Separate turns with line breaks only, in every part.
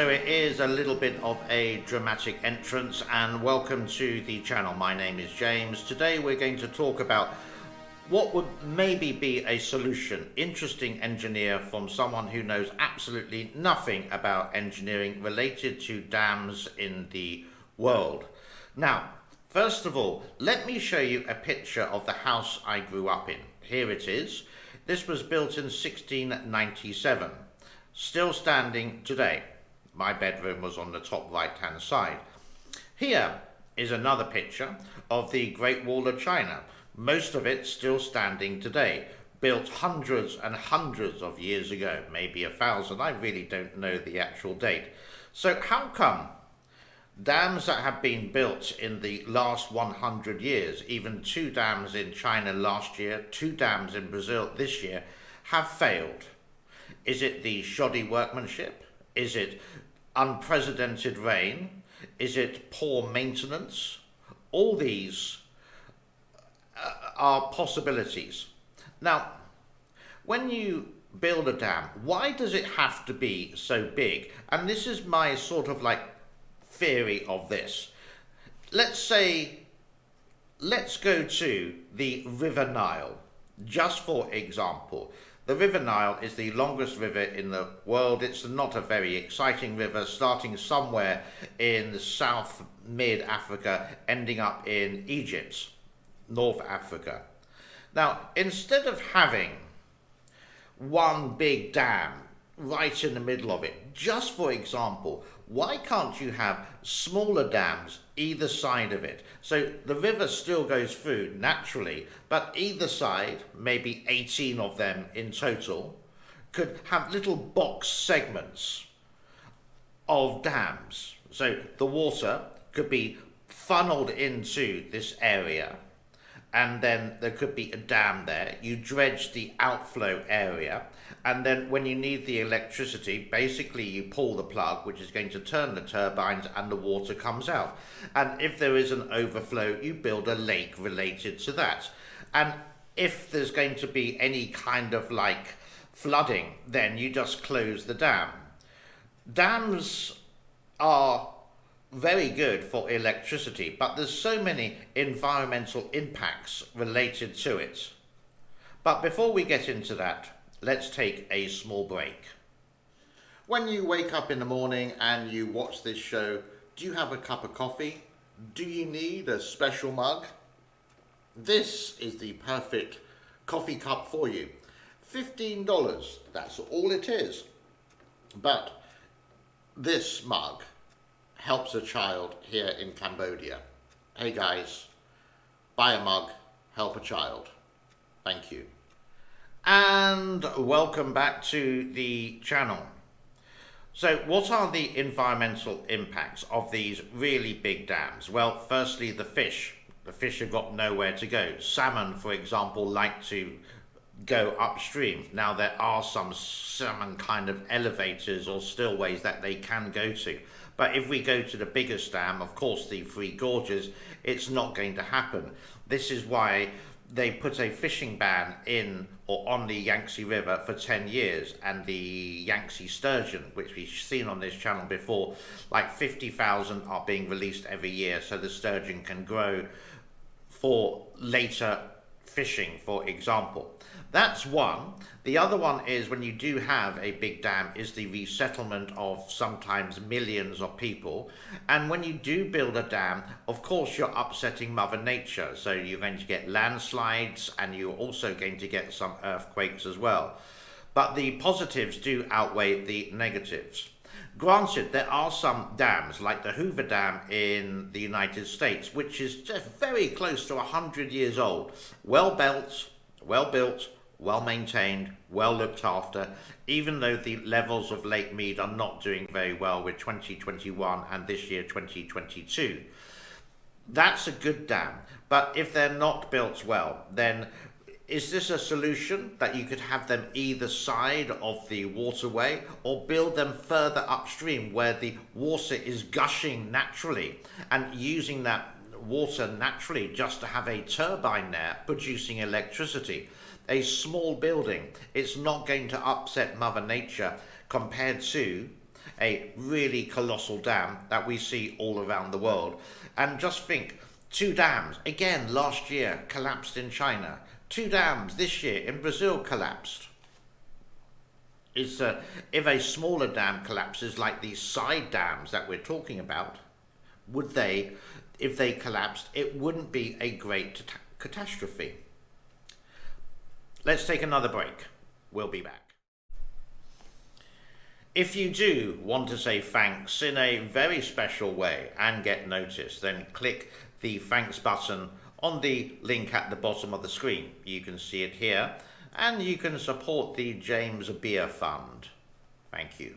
So it is a little bit of a dramatic entrance, and welcome to the channel. My name is James. Today we're going to talk about what would maybe be a solution. Interesting engineer from someone who knows absolutely nothing about engineering related to dams in the world. Now, first of all, let me show you a picture of the house I grew up in. Here it is. This was built in 1697, still standing today. My bedroom was on the top right hand side. Here is another picture of the Great Wall of China, most of it still standing today, built hundreds and hundreds of years ago, maybe 1,000, I really don't know the actual date. So how come dams that have been built in the last 100 years, even 2 dams in China last year, 2 dams in Brazil this year, have failed? Is it the shoddy workmanship? Is it unprecedented rain? Is it poor maintenance? All these are possibilities. Now, when you build a dam, why does it have to be so big? And this is my sort of like theory of this. Let's go to the River Nile, just for example. The River Nile is the longest river in the world. It's not a very exciting river, starting somewhere in South Mid-Africa, ending up in Egypt, North Africa. Now, instead of having one big dam right in the middle of it, just for example, why can't you have smaller dams either side of it? So the river still goes through naturally, but either side, maybe 18 of them in total, could have little box segments of dams. So the water could be funneled into this area, and then there could be a dam there. You dredge the outflow area, and then when you need the electricity, basically you pull the plug, which is going to turn the turbines, and the water comes out. And if there is an overflow, you build a lake related to that. And if there's going to be any kind of like flooding, then you just close the dam. Dams are very good for electricity, but there's so many environmental impacts related to it. But before we get into that, let's take a small break. When you wake up in the morning and you watch this show, do you have a cup of coffee? Do you need a special mug? This is the perfect coffee cup for you. $15, that's all it is. But this mug helps a child here in Cambodia. Hey guys, buy a mug, help a child. Thank you. And welcome back to the channel. So what are the environmental impacts of these really big dams? Well, firstly, the fish. The fish have got nowhere to go. Salmon, for example, like to go upstream. Now, there are some salmon kind of elevators or stillways that they can go to. But if we go to the biggest dam, of course, the 3 Gorges, it's not going to happen. This is why they put a fishing ban in or on the Yangtze River for 10 years, and the Yangtze sturgeon, which we've seen on this channel before, like 50,000 are being released every year so the sturgeon can grow for later fishing, for example. That's one. The other one is when you do have a big dam is the resettlement of sometimes millions of people. And when you do build a dam, of course you're upsetting Mother Nature. So you're going to get landslides, and you're also going to get some earthquakes as well. But the positives do outweigh the negatives. Granted, there are some dams, like the Hoover Dam in the United States, which is just very close to 100 years old. Well built, well maintained, well looked after, even though the levels of Lake Mead are not doing very well with 2021 and this year 2022. That's a good dam. But if they're not built well, then is this a solution that you could have them either side of the waterway, or build them further upstream where the water is gushing naturally and using that water naturally just to have a turbine there producing electricity? A small building, it's not going to upset Mother Nature compared to a really colossal dam that we see all around the world. And just think, two dams, again, last year collapsed in China. Two dams this year in Brazil collapsed. If a smaller dam collapses, like these side dams that we're talking about, if they collapsed, it wouldn't be a great catastrophe. Let's take another break. We'll be back. If you do want to say thanks in a very special way and get noticed, then click the thanks button on the link at the bottom of the screen. You can see it here, and you can support the James Beer Fund. Thank you.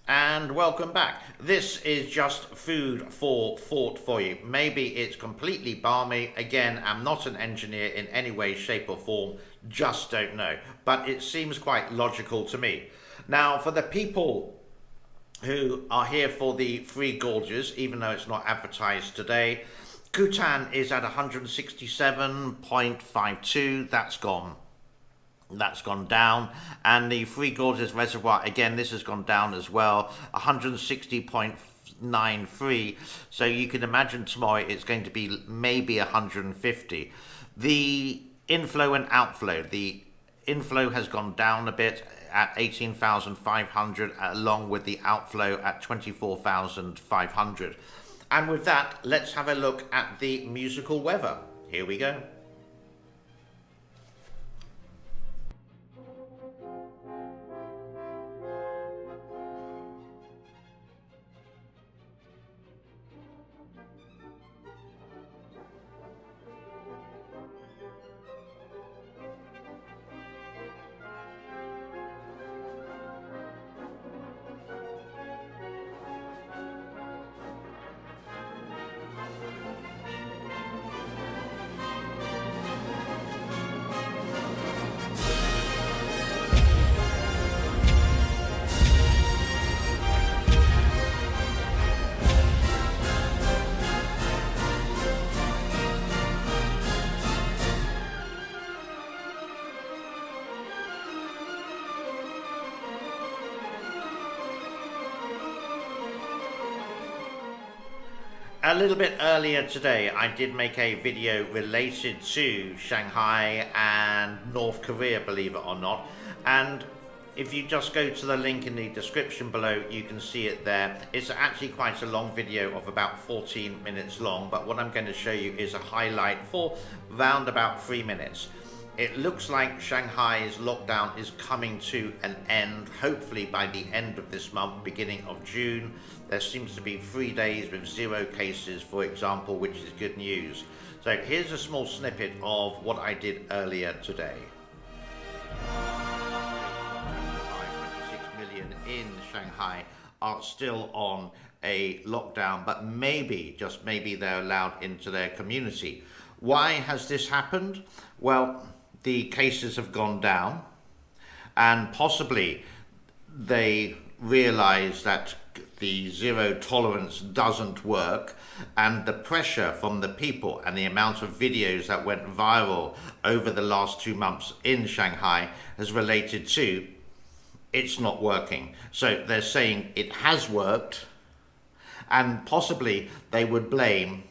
And welcome back. This is just food for thought for you. Maybe it's completely balmy. Again, I'm not an engineer in any way, shape or form. Just don't know. But it seems quite logical to me. Now, for the people who are here for the free Gorges, even though it's not advertised today, Kutan is at 167.52. That's gone down. And the Three Gorges reservoir, again, this has gone down as well, 160.93. So you can imagine tomorrow it's going to be maybe 150. The inflow and outflow, the inflow has gone down a bit at 18,500, along with the outflow at 24,500. And with that, let's have a look at the musical weather. Here we go. A little bit earlier today, I did make a video related to Shanghai and North Korea, believe it or not. And if you just go to the link in the description below, you can see it there. It's actually quite a long video of about 14 minutes long, but what I'm going to show you is a highlight for round about 3 minutes. It looks like Shanghai's lockdown is coming to an end, hopefully by the end of this month, beginning of June. There seems to be 3 days with 0 cases, for example, which is good news. So here's a small snippet of what I did earlier today. 26 million in Shanghai are still on a lockdown, but maybe, just maybe, they're allowed into their community. Why has this happened? Well, the cases have gone down, and possibly they realize that the zero tolerance doesn't work, and the pressure from the people and the amount of videos that went viral over the last 2 months in Shanghai has related to it's not working. So they're saying it has worked, and possibly they would blame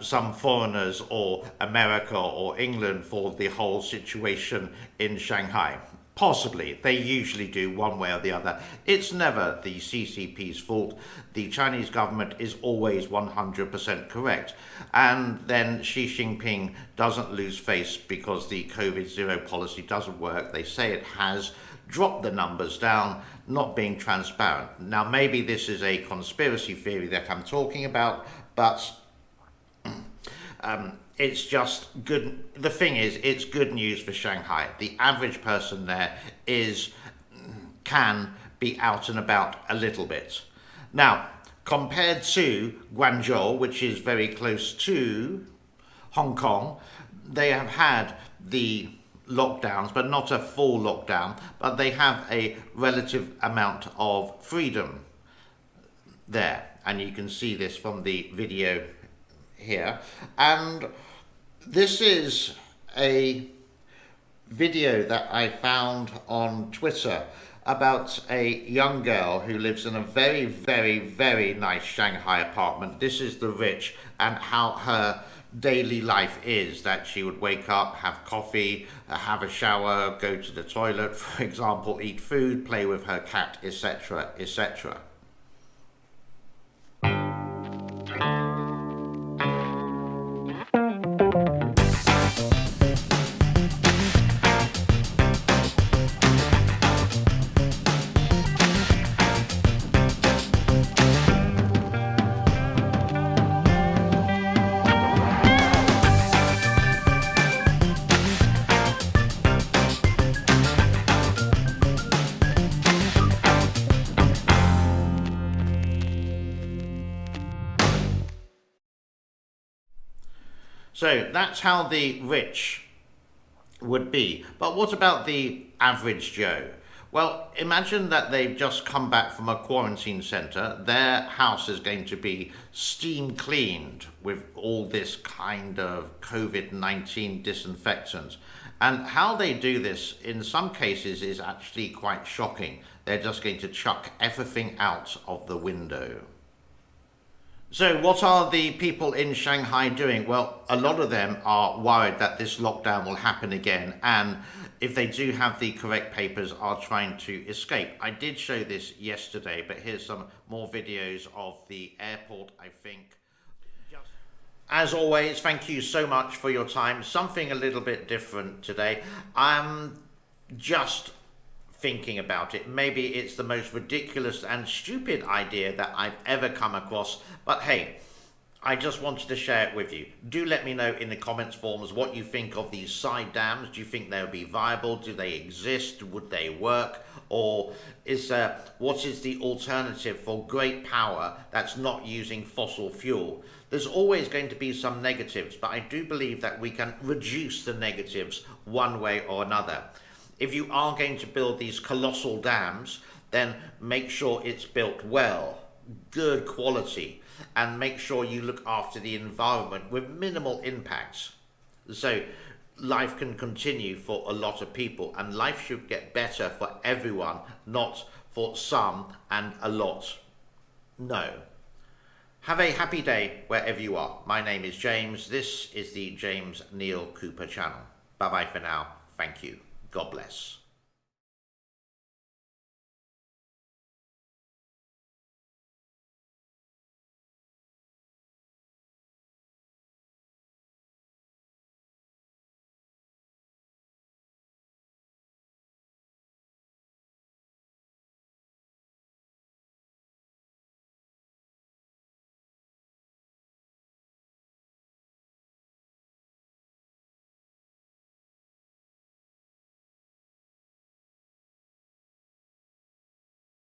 some foreigners or America or England for the whole situation in Shanghai. Possibly. They usually do, one way or the other. It's never the CCP's fault. The Chinese government is always 100% correct. And then Xi Jinping doesn't lose face because the COVID-0 policy doesn't work. They say it has dropped the numbers down, not being transparent. Now, maybe this is a conspiracy theory that I'm talking about, but it's just good. The thing is, it's good news for Shanghai. The average person there can be out and about a little bit. Now, compared to Guangzhou, which is very close to Hong Kong, they have had the lockdowns, but not a full lockdown, but they have a relative amount of freedom there. And you can see this from the video here. And this is a video that I found on Twitter. about a young girl who lives in a very, very, very nice Shanghai apartment. This is the rich, and how her daily life is that she would wake up, have coffee, have a shower, go to the toilet, for example, eat food, play with her cat, etc., etc. So that's how the rich would be. But what about the average Joe? Well, imagine that they've just come back from a quarantine centre. Their house is going to be steam cleaned with all this kind of COVID-19 disinfectant. And how they do this, in some cases, is actually quite shocking. They're just going to chuck everything out of the window. So what are the people in Shanghai doing? Well, a lot of them are worried that this lockdown will happen again, and if they do have the correct papers, are trying to escape. I did show this yesterday, but here's some more videos of the airport, I think. As always, thank you so much for your time. Something a little bit different today. I'm just thinking about it. Maybe it's the most ridiculous and stupid idea that I've ever come across, but hey, I just wanted to share it with you. Do let me know in the comments forms what you think of these side dams. Do you think they'll be viable? Do they exist? Would they work? Or what is the alternative for great power that's not using fossil fuel? There's always going to be some negatives, but I do believe that we can reduce the negatives one way or another. If you are going to build these colossal dams, then make sure it's built well, good quality, and make sure you look after the environment with minimal impacts. So life can continue for a lot of people, and life should get better for everyone, not for some and a lot. No. Have a happy day wherever you are. My name is James. This is the James Neil Cooper channel. Bye bye for now. Thank you. God bless.